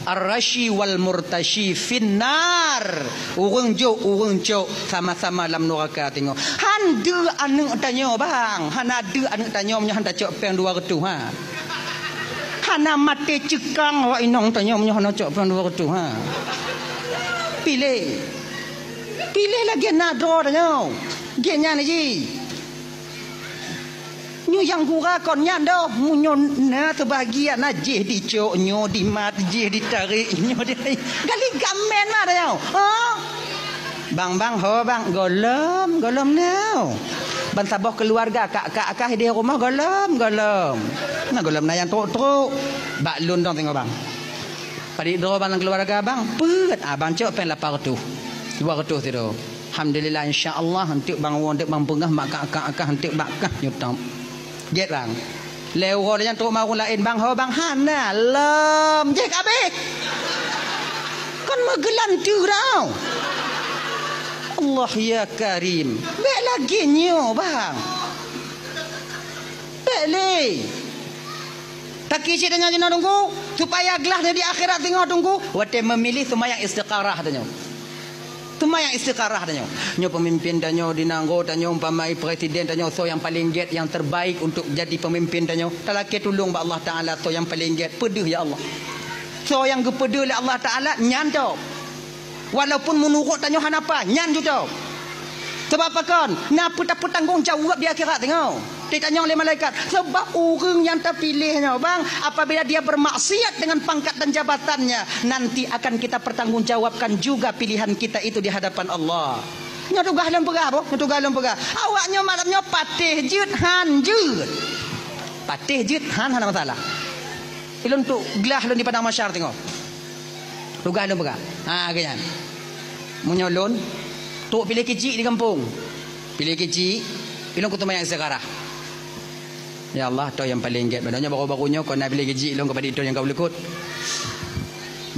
ar-rashi wal murtashi finnar. Urang jok sama-sama dalam neraka tengok. Han de anak tanya bang, han ada anak tanya nya han tak cok peng 200 ha. Hana mati cekang wak inong tanya nya han cok peng 200 ha. Pilih lagi nak draw tanya. Genya ni. Nyu yang gura kon nyan dah munyo na sebahagian najih dicok nyo di mat jih ditarik nyo di gali gamen lah dah ha bang ho bang golom now ban sabah keluarga kak di rumah golom nah golom na yang truk bak lun dong tengok bang padi do bang keluarga bang pet abang cok pen 800 200 tu alhamdulillah insyaallah hentik bang won dak bang pengah mak kak hentik bakah nyutam Jet bang. Lewo yang tu mau lain bang ho bang hana lem jek abe. Kan magelan tu tau. Allah ya Karim. Bek lagi nyo bang. Bek le. Tak kisi dengan jina tunggu supaya gelah di akhirat tengok tunggu. Wate memilih semua yang istiqarah tanya. Cuma yang istiqarah tanya. Nyo pemimpin tanya dinanggo tanya umpamai presiden tanya so yang paling get yang terbaik untuk jadi pemimpin tanya. Talaki tolong ba Allah Taala so yang paling get pedih ya Allah. So yang gepedih oleh Allah Taala nyan tau. Walaupun menurut tanya hanapa nyan tu tau. Sebab apa kan? Napa tak bertanggung jawab di akhirat tengok. Ditanya oleh malaikat. Sebab orang yang terpilihnya bang, apabila dia bermaksiat dengan pangkat dan jabatannya, nanti akan kita pertanggungjawabkan juga pilihan kita itu di hadapan Allah. Nya tugah dalam pegah apa? Tugah dalam pegah. Awaknya malamnya patih jut han jut. Patih jut han ada masalah. Ilun tu gelah lun di padang masyar tengok. Tugah dalam pegah. Ha ganyan. Menyolon tu pilih kecil di kampung. Pilih kecil, ilun kutu mayang sekarang. Ya Allah, tu yang paling get. Badanya baru-barunya kau nak pilih kecil ilun kepada itu yang kau lekut.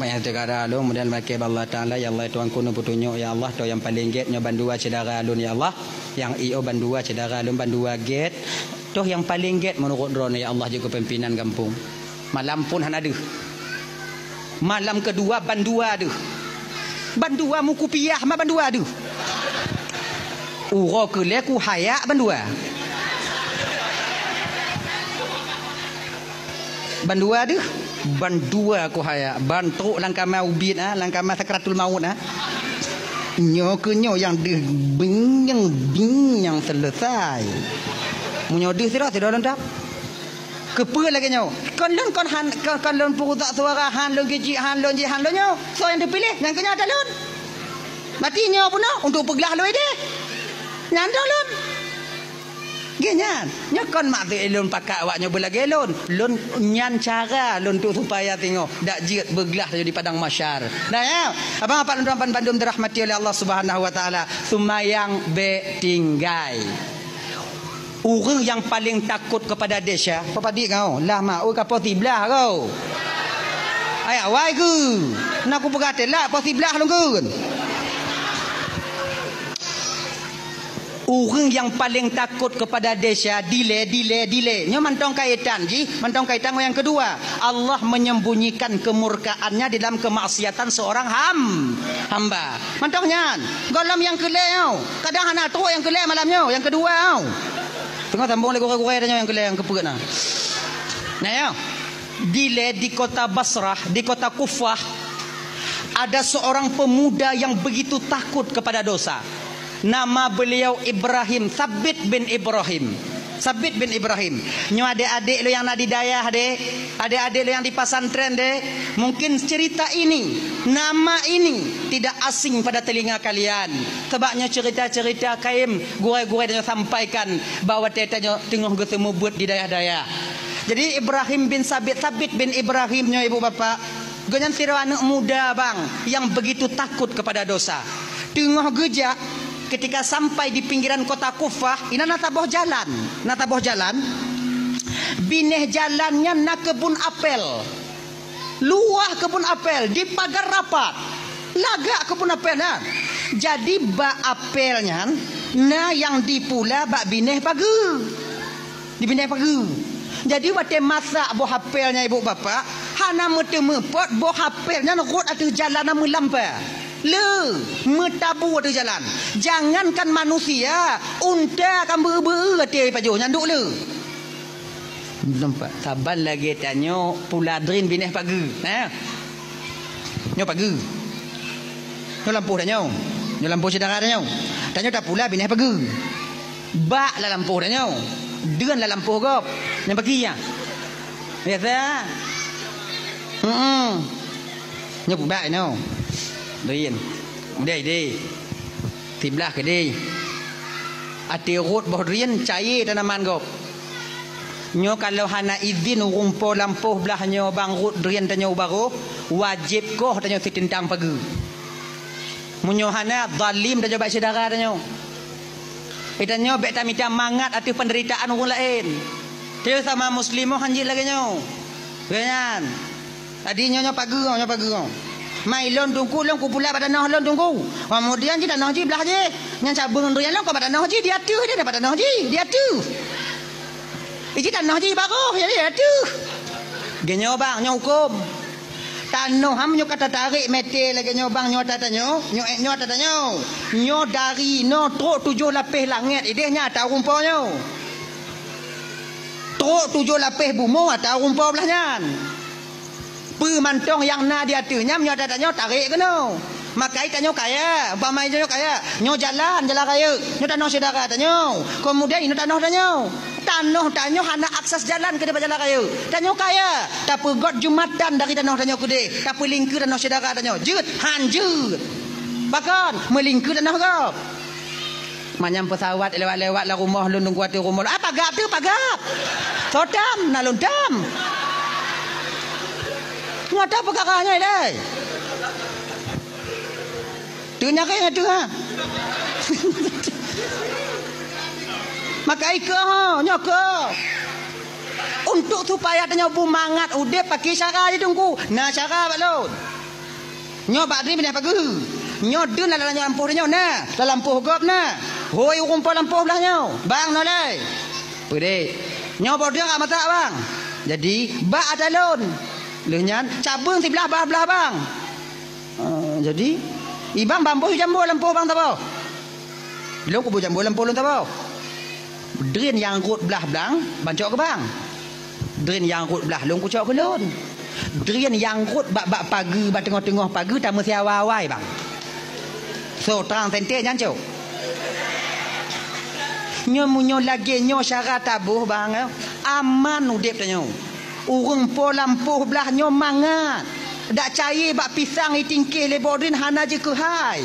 Mayang sekarang lu kemudian makai Allah Taala ya Allah tuan kuno putunyo ya Allah tu yang paling get nyo bandua cedara lun ya Allah. Yang io bandua cedara lun bandua get. Tu yang paling get menurut drone ya Allah juga pimpinan kampung. Malam pun han ada. Malam kedua bandua ada. Bandua muku piah ma bandua ada. Uro ke leku hayak bandua. Bandua ada. Bandua ku hayak. Bantuk langkama ubit langkama sakratul maut Nyo ke nyo yang deh binyang selesai. Munyo deh tidak lentap. Kepa lagi nyo. Kon lon purutak suara han lon geji han lon nyo. So yang dipilih yang kenya ada lon. Mati nyo pun untuk peglah lo ide. Nyanda lon. Genyan. Nya kon mak elon pakak awaknya belagi elon. Lon nyan cara lon tu supaya tengok dak jiat beglah di padang masyar. Nah ya. Abang apa tuan pandum dirahmati oleh Allah Subhanahu wa taala. Sumayang be tinggai. Orang yang paling takut kepada desa, apa dik kau? Lah mak oi kapo tiblah kau. Ai awai ke? Nak aku berkata lah apa tiblah lu ke? Orang yang paling takut kepada desa delay. Nyo mantong kaitan ji, mantong kaitan yang kedua. Allah menyembunyikan kemurkaannya di dalam kemaksiatan seorang hamba. Mantongnya. Golom yang keleo. Kadang anak teruk yang keleo malamnya, yang kedua. Tengok sambung lagi gurau-gurau tanya yang keleo yang kepuk nah. Nah ya. Delay di kota Basrah, di kota Kufah ada seorang pemuda yang begitu takut kepada dosa. Nama beliau Ibrahim, Sabit bin Ibrahim. Nyo adik-adik lo yang nak di dayah dek, adik-adik lo yang di pasantren dek, mungkin cerita ini, nama ini tidak asing pada telinga kalian. Sebabnya cerita-cerita kaim gurai-gurai dia sampaikan bahawa tetanya tengah ketemu buat di dayah-dayah. Jadi Ibrahim bin Sabit bin Ibrahimnya ibu bapa, ganyan sira anak muda bang yang begitu takut kepada dosa. Tengah gejak ketika sampai di pinggiran kota Kufah, ini nataboh jalan. Bineh jalannya nak kebun apel. Luah kebun apel di pagar rapat. Lagak kebun apel Jadi bak apelnya yang dipula bak bineh pagi. Di bineh pagi. Jadi waktu masak buah apelnya ibu bapa, hana metemu pot bo hapelnya rot atu jalan nama lampa le metabu atu jalan jangankan manusia unta kan ber-ber ati pajo nyanduk le nampak saban lagi tanya puladrin bineh pagi nyo pagi nyo lampu dah nyo lampu sedara dah tanya tak pula bineh pagi bak la lampu dahเดือน la lampu gop yang pagi ya biasa nyo bak Rian Mudai di Tiblah ke di Ati rut boh rian cair tanaman gop Nyo kalau hana izin rumpo lampuh belah nyo bang rut rian tanyo baru wajib koh tanyo tintang pagi Munyo hana zalim tanyo baik saudara tanyo Itanyo bek tamita mangat ati penderitaan orang lain Dia sama muslimah hanjil lagi nyo Ganyan Tadi nyo pagi mai lon tungku lon ku pula pada noh lon tungku kemudian ji dah noh ji belah je nyan cabung rian lon ko pada noh ji dia tu dia pada noh ji dia tu ji dah noh ji baru dia tu genyo bang nyo hukum tanoh ham nyo kata tarik mete lagi nyo bang nyo tatanyo nyo dari no truk 7 lapis langit idehnya atau rumponyo truk 7 lapis bumo atau rumpo belahnya Pemantong yang na dia tu nyam nyo tanya tarik ke no makai tanya kaya umpama nyo kaya nyo jalan kaya nyo tanah saudara tanya kemudian nyo tanah tanya hana akses jalan ke depan jalan kaya tapi got jumatan dari tanah tanya kude tapi lingkar tanah saudara tanya jut hanjut bahkan melingkar tanah gap manyam pesawat lewat lah rumah lundung kuat rumah apa gap tu pagap sodam nalundam Ngata perkaranya ini. Dunia kaya tu ha. Maka ika nyoko. Untuk supaya tanya bumangat udah pakai cara dia tunggu. Nah cara balon. Nyo bak ni bina pagi. Nyo dun dalam lampu dia nah. Dalam lampu gop nah. Hoi rumpah lampu belah nyo. Bang nolai. Pede. Nyo bodoh enggak mata bang. Jadi bak ada lon. Lehnyan cabung sebelah belah bang. Jadi ibang bambu jambu lampu bang tahu. Belum kubu jambu lampu lun tahu. Drain yang rut belah bang bancok ke bang. Drain yang rut belah lun kucok ke lun. Drain yang rut bak pagi bak tengah-tengah pagi tamu siawai bang. So terang sente nyancok. Nyo lagi nyo syarat tabuh bang. Aman udip tanyo. Urung po lampuh belah nyo mangat. Dak cair bak pisang itingkih lebodrin hana je ke hai.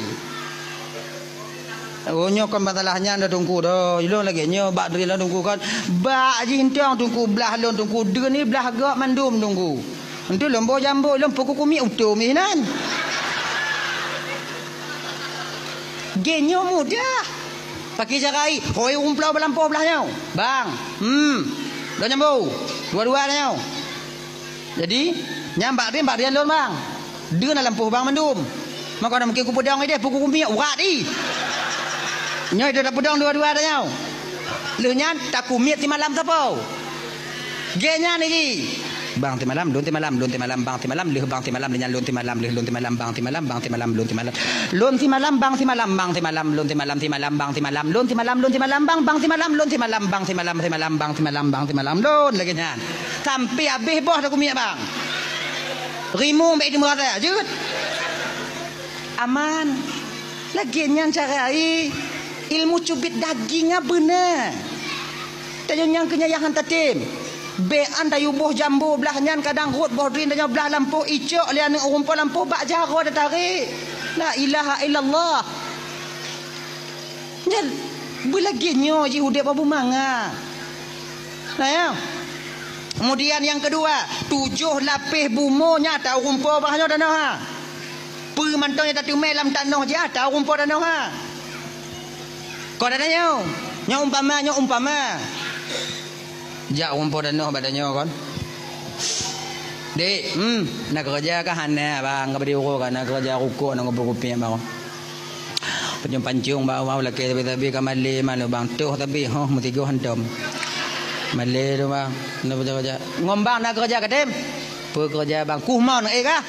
Oh nyo kan masalahnya dah tunggu dah. Ilon lagi nyo bak dri lah tunggu kan. Bak je hintang tunggu belah lon tunggu. Dia ni belah gak mandum tunggu. Entu lombo jambu lompo kukumi utum inan. Genyo mudah. Pakai carai. Hoi umplau belampuh belah nyo. Bang. Dah jambu. Dua-dua dah nyo. Jadi nyambak dia lon bang. Dia nak lampuh bang mandum. Maka nak mungkin ku pedang dia pukul kumpi urat di. Nyo dia dak pedang dua-dua dah nyo. Leunyan tak kumit ti malam sapo. Genya ni. Bang ti malam, lon ti malam, bang ti malam, leh bang ti malam dengan lon ti malam, leh lon ti malam, bang ti malam, lon ti malam. Lon ti malam, bang ti malam, bang ti malam, lon ti malam, bang ti malam, lon ti malam, bang ti malam, lon ti malam, bang ti malam, bang ti malam, lon lagi nyan. Sampai habis boh dah kumit bang. Rimu baik di murah jut. Aman. Lagi nyan cara ilmu cubit dagingnya benar. Tanya yang kenyayahan tatim. Bean dayu boh jambu belah nyan kadang rut boh drin tanya belah lampu icok lian rumpah lampu bak jaro dah tarik. La ilaha illallah. Nyal belagi nyo ji hudep abu manga. Nah ya. Kemudian yang kedua, 7 lapis bumonya tahu rumpah bahnya tanah ha. Pemantaunya tak tumai dalam tanah je tahu rumpah tanah ha. Kau dah tanya. Nya umpama. Jak rumpah tanah badannya kan. Dek, nak kerja ke hana bang, ke berdiri kan nak kerja rukuk nak ngobrol-ngobrol bang. Pancung bawa lagi tapi kamali malu bang tuh tapi mesti go hantam. Malay tu bang, nak kerja. Ngombang nak kerja ke dem? Pekerja bang kuh mau nak kah?